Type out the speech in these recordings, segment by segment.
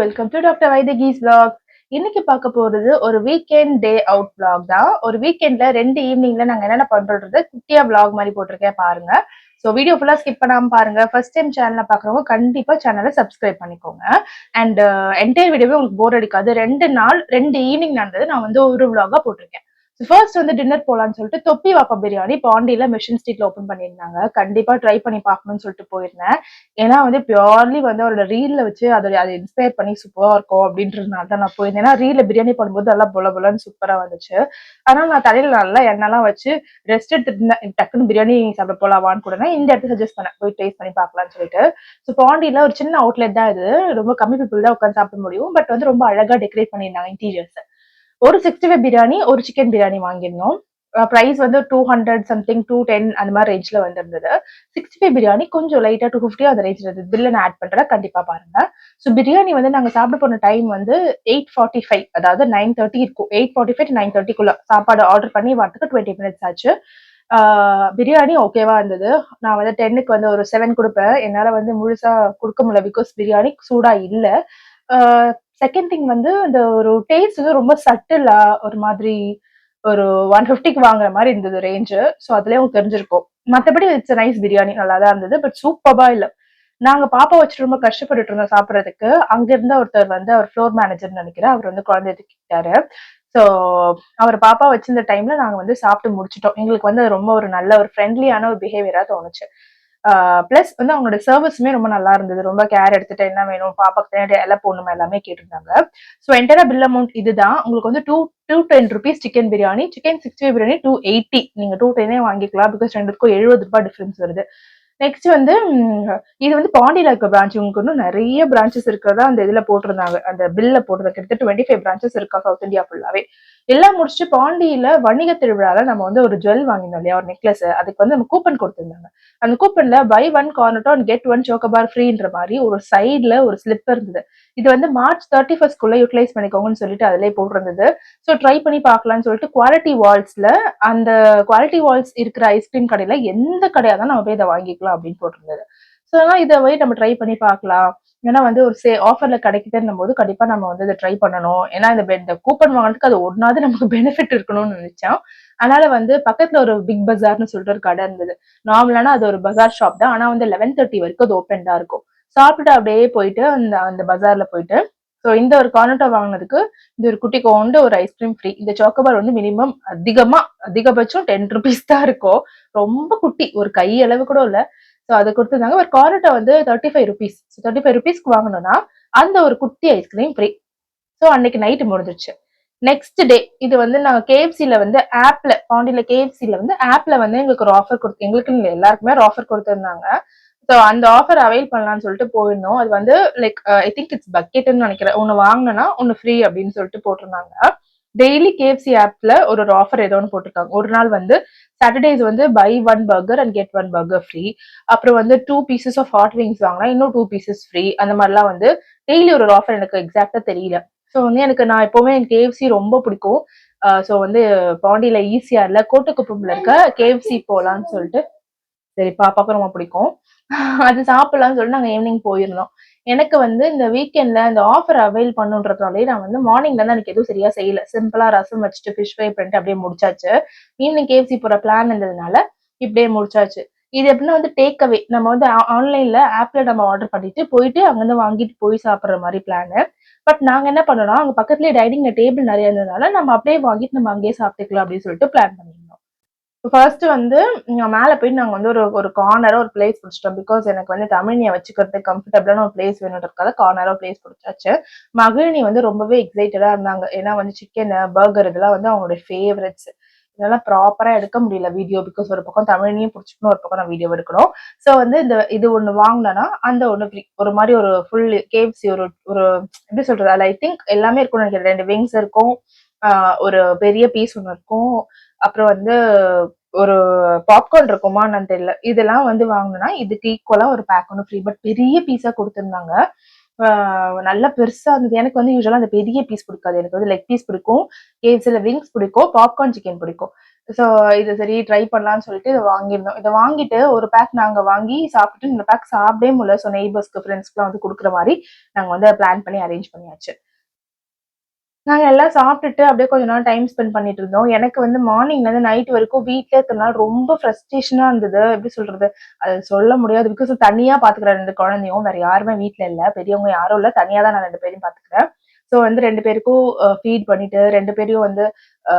Welcome to doctor வைதகீஸ் vlog. இன்னைக்கு பார்க்க போறது ஒரு வீக்கெண்ட் டே அவுட் vlog தான். ஒரு வீக்கெண்ட்ல 2 ஈவினிங்ல நாங்க என்னென்ன பண்றோன்றது குட்டியா vlog மாதிரி போட்டிருக்கேன் பாருங்க. ஸோ வீடியோ ஃபுல்லா ஸ்கிப் பண்ணாம பாருங்க. ஃபர்ஸ்ட் டைம் சேனலை பாக்குறவங்க கண்டிப்பா சேனலை சப்ஸ்கிரைப் பண்ணிக்கோங்க. அண்ட் என்டையர் வீடியோவே உங்களுக்கு போர் அடிக்காது. 2 ஈவினிங் நடந்தது நான் வந்து ஒரு vlog-ஆ போட்டிருக்கேன். ஃபர்ஸ்ட் வந்து டின்னர் போலான்னு சொல்லிட்டு தொப்பி வாப்பா பிரியாணி பாண்டியில மிஷன் ஸ்ட்ரீட்ல ஓப்பன் பண்ணியிருந்தாங்க. கண்டிப்பா ட்ரை பண்ணி பார்க்கணும்னு சொல்லிட்டு போயிருந்தேன். ஏன்னா வந்து பியூர்லி வந்து அவரோட ரீல்ல வச்சு அதை இன்ஸ்பயர் பண்ணி சூப்பரா இருக்கும் அப்படின்றதுனால தான் நான் போயிருந்தேன். ஏன்னா ரீல்ல பிரியாணி பண்ணும்போது நல்லா பொல பொலன்னு சூப்பரா வந்துச்சு. ஆனா நான் தலையில நல்லா எண்ணெய்லாம் வச்சு ரெஸ்ட் எடுத்துட்டு இருந்தேன். டக்குன்னு பிரியாணி சாப்பிட போலாவான்னு கூட இந்த இடத்துல சஜஸ்ட் பண்ணேன், போய் டேஸ்ட் பண்ணி பார்க்கலாம்னு சொல்லிட்டு. ஸோ பாண்டியில ஒரு சின்ன அவுட்லெட் தான் இது. ரொம்ப கம்மி பீப்புள் தான் உட்காந்து சாப்பிட முடியும். பட் வந்து ரொம்ப அழகா டெக்கரேட் பண்ணியிருந்தாங்க இன்டீரியர்ஸ். ஒரு 65 பிரியாணி, ஒரு சிக்கன் பிரியாணி வாங்கியிருந்தோம். பிரைஸ் வந்து 200 சம்திங் 210 அந்த மாதிரி ரேஞ்ச்ல வந்திருந்தது. 65 பிரியாணி கொஞ்சம் லைட்டா 250 அந்த ரேஞ்ச்ல இருந்தது. பில்ல நான் ஆட் பண்றேன், கண்டிப்பா பாருங்க. ஸோ பிரியாணி வந்து நாங்க சாப்பிட போன டைம் வந்து 8:45, அதாவது 9:30 இருக்கும். 8:45 to 9:30க்குள்ள சாப்பாடு ஆர்டர் பண்ணி வரதுக்கு 20 மினிட்ஸ் ஆச்சு. பிரியாணி ஓகேவா இருந்தது. நான் வந்து 10க்கு வந்து ஒரு 7 கொடுப்பேன். என்னால வந்து முழுசா கொடுக்க முடியல, பிகாஸ் பிரியாணி சூடா இல்ல. செகண்ட் திங் வந்து இந்த ஒரு டேஸ்ட் வந்து ரொம்ப சட்டிலா ஒரு மாதிரி ஒரு 150க்கு வாங்குற மாதிரி இருந்தது ரேஞ்சு. ஸோ அதுலயே உங்களுக்கு தெரிஞ்சிருக்கும். மற்றபடி இட்ஸ் நைஸ் பிரியாணி, நல்லா தான் இருந்தது. பட் சூப்பரா இல்ல. நாங்க பாப்பா வச்சுட்டு ரொம்ப கஷ்டப்பட்டுட்டு இருந்தோம் சாப்பிடறதுக்கு. அங்க இருந்த ஒருத்தர் வந்து அவர் ஃப்ளோர் மேனேஜர்னு நினைக்கிறேன். அவர் வந்து குழந்தைய தூக்கிட்டாரு. ஸோ அவர் பாப்பா வச்சிருந்த டைம்ல நாங்க வந்து சாப்பிட்டு முடிச்சிட்டோம். எங்களுக்கு வந்து அது ரொம்ப ஒரு நல்ல ஒரு ஃப்ரெண்ட்லியான ஒரு பிஹேவியரா தோணுச்சு. பிளஸ் வந்து அவங்களோட சர்வீஸுமே ரொம்ப நல்லா இருந்தது. ரொம்ப கேர் எடுத்துட்டு என்ன வேணும், பாப்பாக்கு தேவையான எல்லாம் போடணுமா எல்லாமே கேட்டிருந்தாங்க. ஸோ என்டையரா பில் அமௌண்ட் இதுதான். உங்களுக்கு வந்து 210 சிக்கன் பிரியாணி, சிக்கன் 65 பிரியாணி 280. நீங்க 210 வாங்கிக்கலாம். பிகாஸ் ரெண்டுக்கும் 70 ரூபாய் டிஃபரன்ஸ் வருது. நெக்ஸ்ட் வந்து இது வந்து பாண்டியில இருக்க பிரான்ச். உங்களுக்கு இன்னும் நிறைய பிரான்ச்சஸ் இருக்கிறதா அந்த இதுல போட்டிருந்தாங்க. அந்த பில்ல போட்டிருந்த கிட்டத்தட்ட 25 பிரான்ச்சஸ் இருக்கா சவுத் இந்தியா ஃபுல்லாவே. எல்லாம் முடிச்சுட்டு பாண்டியில வணிக திருவிழால நம்ம வந்து ஒரு ஜுவல் வாங்கினோம் இல்லையா, ஒரு நெக்லஸ். அதுக்கு வந்து நம்ம கூப்பன் கொடுத்திருந்தாங்க. அந்த கூப்பன்ல buy one Cornetto and get one Chocobar ஃப்ரீன்ற மாதிரி ஒரு சைட்ல ஒரு ஸ்லிப் இருந்தது. இது வந்து மார்ச் 31 யூட்டிலைஸ் பண்ணிக்கோங்கன்னு சொல்லிட்டு அதிலே போட்டிருந்தது. ஸோ ட்ரை பண்ணி பார்க்கலாம்னு சொல்லிட்டு குவாலிட்டி வால்ஸ்ல, அந்த குவாலிட்டி வால்ஸ் இருக்கிற ஐஸ்கிரீம் கடையில எந்த கடையா தான் நம்ம போய் இதை வாங்கிக்கலாம் அப்படின்னு போட்டிருந்தது. ஸோ அதெல்லாம் இதை போய் நம்ம ட்ரை பண்ணி பார்க்கலாம். ஏன்னா வந்து ஒரு ஆஃபர்ல கிடைக்குதுன்னும் போது கண்டிப்பா நம்ம வந்து இதை ட்ரை பண்ணணும். ஏன்னா இந்த கூப்பன் வாங்கினதுக்கு அது ஒன்னாவது நமக்கு பெனிஃபிட் இருக்கணும்னு நினைச்சோம். அதனால வந்து பக்கத்துல ஒரு பிக் பஜார்னு சொல்லிட்டு ஒரு கடை இருந்தது. நார்மலான அது ஒரு பஜார் ஷாப் தான். ஆனா வந்து 11:30 வரைக்கும் அது ஓப்பன் தான் இருக்கும். சாப்பிட்டுட்டு அப்படியே போயிட்டு அந்த அந்த பஜார்ல போயிட்டு, ஸோ இந்த ஒரு கார்னட்டோ வாங்கினதுக்கு இந்த ஒரு குட்டி கொண்டு ஒரு ஐஸ்கிரீம் ஃப்ரீ. இந்த சாக்கோபார் வந்து மினிமம் அதிகபட்சம் 10 ருபீஸ் தான் இருக்கும். ரொம்ப குட்டி, ஒரு கை அளவு கூட இல்ல. ஸோ அதை கொடுத்துருந்தாங்க. ஒரு கார்னட்டோ வந்து 35 ருபீஸ். 35 ருபீஸ்க்கு வாங்கணும்னா அந்த ஒரு குட்டி ஐஸ்கிரீம் ஃப்ரீ. ஸோ அன்னைக்கு நைட்டு முடிஞ்சிருச்சு. நெக்ஸ்ட் டே இது வந்து நாங்க கேஎஃப்சில வந்து ஆப்ல, பாண்டியில கேஎஃப்சில வந்து ஆப்ல வந்து எங்களுக்கு ஒரு ஆஃபர் கொடுத்து, எங்களுக்கு இல்லை எல்லாருக்குமே ஒரு ஆஃபர் கொடுத்துருந்தாங்க. ஸோ அந்த ஆஃபர் அவைல் பண்ணலாம்னு சொல்லிட்டு போயிருந்தோம். அது வந்து லைக் ஐ திங்க் இட்ஸ் பக்கெட்னு நினைக்கிறேன். ஒன்னு வாங்கினா ஒன்னு ஃப்ரீ அப்படின்னு சொல்லிட்டு போட்டிருந்தாங்க. டெய்லி கேஎஃப்சி ஆப்ல ஒரு ஆஃபர் ஏதோ ஒன்று போட்டிருக்காங்க. ஒரு நாள் வந்து சாட்டர்டேஸ் வந்து buy one burger and get one burger free. அப்புறம் வந்து 2 பீசஸ் ஆஃப் ஹாட் விங்ஸ் வாங்கினா இன்னும் 2 பீசஸ் ஃப்ரீ. அந்த மாதிரிலாம் வந்து டெய்லி ஒரு ஆஃபர். எனக்கு எக்ஸாக்டா தெரியல. ஸோ வந்து நான் எப்பவுமே எனக்கு கேஎஃப்சி ரொம்ப பிடிக்கும். ஸோ வந்து பாண்டியில ஈசிஆர்ல கோட்டக்குப்பம்ல இருக்க கேஎஃப்சி போலான்னு சொல்லிட்டு, சரி பாப்பாக்கும் ரொம்ப பிடிக்கும், அது சாப்பிடலாம்னு சொல்லிட்டு நாங்க ஈவினிங் போயிருந்தோம். எனக்கு வந்து இந்த வீக்கெண்ட்ல இந்த ஆஃபர் அவைல் பண்ணுன்றதுனாலே நான் வந்து மார்னிங்ல இருந்து எனக்கு எதுவும் சரியா செய்யல. சிம்பிளா ரசம் வச்சுட்டு ஃபிஷ் ஃப்ரை பண்ணிட்டு அப்படியே முடிச்சாச்சு. ஈவினிங் கேஎஃப்சி போற பிளான் இருந்ததுனால இப்படியே முடிச்சாச்சு. இது எப்படின்னா வந்து டேக் அவே. நம்ம வந்து ஆன்லைன்ல ஆப்ல நம்ம ஆர்டர் பண்ணிட்டு போயிட்டு அங்கிருந்து வாங்கிட்டு போய் சாப்பிடுற மாதிரி பிளான். பட் நாங்க என்ன பண்ணோம்னா, அங்க பக்கத்துலயே டைனிங் டேபிள் நிறைய இருந்ததுனால நம்ம அப்படியே வாங்கிட்டு நம்ம அங்கேயே சாப்பிட்டுக்கலாம் அப்படின்னு சொல்லிட்டு பிளான் பண்ணிருந்தோம். ஃபர்ஸ்ட் வந்து மேல போய் நாங்க வந்து ஒரு ஒரு கார்னரா ஒரு பிளேஸ் பிடிச்சிட்டோம். பிகாஸ் எனக்கு வந்து தமிழினியை வச்சுக்கிறதுக்கு கம்ஃபர்டபுளான ஒரு பிளேஸ் வேணுன்றதுக்காக கார்னரா பிளேஸ் பிடிச்சாச்சு. மகிழினி வந்து ரொம்பவே எக்ஸைட்டடா இருந்தாங்க. ஏன்னா வந்து சிக்கன் பர்கர் இதெல்லாம் வந்து அவங்களுடைய ஃபேவரட்ஸ். இதனால ப்ராப்பரா எடுக்க முடியல வீடியோ. பிகாஸ் ஒரு பக்கம் தமிழையும் பிடிச்சிக்கணும், ஒரு பக்கம் நான் வீடியோ எடுக்கணும். ஸோ வந்து இது ஒண்ணு வாங்கினா அந்த ஒண்ணு ஃப்ரீ. ஒரு மாதிரி ஒரு ஃபுல் கேஎஃப்சி ஒரு ஒரு எப்படி சொல்றது, அதுல ஐ திங்க் எல்லாமே இருக்கும்னு நினைக்கிறேன். 2 விங்ஸ் இருக்கும், ஒரு பெரிய பீஸ் ஒன்று இருக்கும், அப்புறம் வந்து ஒரு பாப்கார்ன் இருக்குமா நான் தெரியல. இதெல்லாம் வந்து வாங்கணும்னா இதுக்கு ஈக்குவலா ஒரு பேக் ஒன்று ஃப்ரீ. பட் பெரிய பீஸா கொடுத்துருந்தாங்க. நல்லா பெருசா இருந்தது. எனக்கு வந்து யூஸ்வலா அந்த பெரிய பீஸ் பிடிக்காது. எனக்கு வந்து லெக் பீஸ் பிடிக்கும், கேஎஃப்சில விங்ஸ் பிடிக்கும், பாப்கார்ன் சிக்கன் பிடிக்கும். ஸோ இது சரி ட்ரை பண்ணலாம்னு சொல்லிட்டு இதை வாங்கியிருந்தோம். இதை வாங்கிட்டு ஒரு பேக் நாங்க வாங்கி சாப்பிட்டுட்டு இந்த பேக் சாப்பிடவே முடியல. ஸோ நெய்பர்ஸ்க்கு ஃப்ரெண்ட்ஸ்க்குலாம் வந்து கொடுக்குற மாதிரி நாங்க வந்து பிளான் பண்ணி அரேஞ்ச் பண்ணியாச்சு. நாங்க எல்லாம் சாப்பிட்டுட்டு அப்படியே கொஞ்ச நாள் டைம் ஸ்பெண்ட் பண்ணிட்டு இருந்தோம். எனக்கு வந்து மார்னிங்ல இருந்து நைட் வரைக்கும் வீட்ல இருக்கிறனால ரொம்ப ஃப்ரஸ்ட்ரேஷனா இருந்தது. எப்படி சொல்றது? அது சொல்ல முடியாது. பிகாஸ் தனியா பாத்துக்கிறேன் 2 குழந்தையும். வேற யாருமே வீட்ல இல்ல. பெரியவங்க யாரும் இல்ல. தனியா தான் நான் 2 பேரையும் பாத்துக்கிறேன். ஸோ வந்து 2 பேருக்கும் ஃபீட் பண்ணிட்டு 2 பேரையும் வந்து அ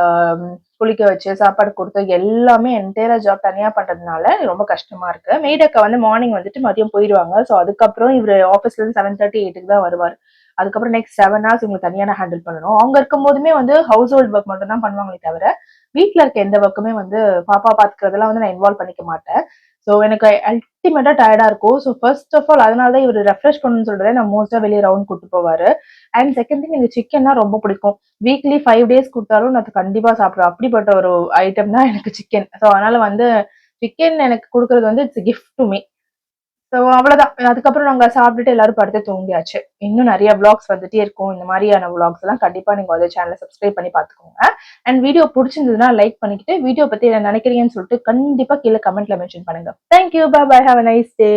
குளிக்க வச்சு, சாப்பாடு குடுத்து எல்லாமே என்டையரா ஜாப் தனியா பண்றதுனால ரொம்ப கஷ்டமா இருக்கு. மெய்ட் அக்கா வந்து மார்னிங் வந்துட்டு மதியம் போயிருவாங்க. ஸோ அதுக்கப்புறம் இவரு ஆஃபீஸ்ல இருந்து 7:30, 8க்கு தான் வருவாரு. அதுக்கப்புறம் நெக்ஸ்ட் 7 ஹார்ஸ் இவங்க தனியா நான் ஹேண்டில் பண்ணணும். அவங்க இருக்கும்போதுமே வந்து ஹவுஸ் ஹோல்ட் ஒர்க் மட்டும் தான் பண்ணுவாங்களே தவிர, வீட்ல இருக்க எந்த ஒர்க்குமே வந்து பாப்பா பாத்துக்கிறதெல்லாம் வந்து நான் இன்வால்வ் பண்ணிக்க மாட்டேன். ஸோ எனக்கு அல்டிமேட்டா டயர்டா இருக்கும். ஸோ ஃபர்ஸ்ட் ஆஃப் ஆல் அதனால தான் இவரு ரெஃப்ரெஷ் பண்ணணும்னு சொல்றேன். நான் மோஸ்ட்டா வெளிய ரவுண்ட் கூட்டு போவாரு. அண்ட் செகண்ட் திங் எனக்கு சிக்கன்னா ரொம்ப பிடிக்கும். வீக்லி 5 டேஸ் குடுத்தாலும் நான் கண்டிப்பா சாப்பிடுவேன். அப்படிப்பட்ட ஒரு ஐட்டம் தான் எனக்கு சிக்கன். ஸோ அதனால வந்து சிக்கன் எனக்கு குடுக்குறது வந்து it's gift to me. So அவ்வளோதான். அதுக்கப்புறம் நாங்க சாப்பிட்டுட்டு எல்லாரும் படுத்து தூங்கியாச்சு. இன்னும் நெறைய விளாக்ஸ் வந்துட்டே இருக்கும். இந்த மாரியான விளாக்ஸ் எல்லாம் கண்டிப்பா நீங்க வந்து சேனல சப்ஸ்கிரைப் பண்ணி பார்த்துக்கோங்க. அண்ட் வீடியோ புடிச்சிருந்ததுன்னா லைக் பண்ணிக்கிட்டு, வீடியோ பத்தி என்ன நெனைக்கிறீங்கன்னு சொல்லிட்டு கண்டிப்பா கீழ கமெண்ட்ல மென்ஷன் பண்ணுங்க. Thank you. Bye bye. Have a nice day.